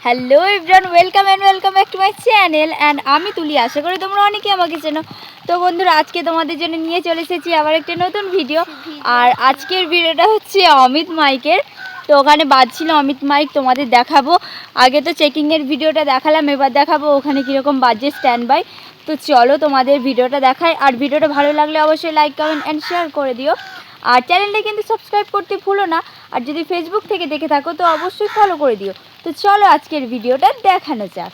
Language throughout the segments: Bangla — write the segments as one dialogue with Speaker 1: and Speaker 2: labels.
Speaker 1: Hello everyone, welcome back to my channel and আমি তুলি। আশা করি তোমরা অনেকেই আমাকে চেনো। তো বন্ধুরা, আজকে তোমাদের জন্য নিয়ে চলে এসেছি আবার একটা নতুন ভিডিও। আর আজকের ভিডিওটা হচ্ছে অমিত মাইকের। তো ওখানে বাজছিল অমিত মাইক, তোমাদের দেখাবো। আগে তো চেকিংয়ের ভিডিওটা দেখালাম, এবার দেখাবো ওখানে কীরকম বাজে স্ট্যান্ড বাই। তো চলো তোমাদের ভিডিওটা দেখাই। আর ভিডিওটা ভালো লাগলে অবশ্যই লাইক, কমেন্ট অ্যান্ড শেয়ার করে দিও। আর চ্যানেলটা কিন্তু সাবস্ক্রাইব করতে ভুলো না। আর যদি ফেসবুক থেকে দেখে থাকো তো অবশ্যই ফলো করে দিও। তো চলো আজকের ভিডিওটা দেখানো যাক।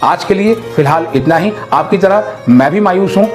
Speaker 2: आज के लिए फिलहाल इतना ही। आपकी तरह मैं भी मायूस हूं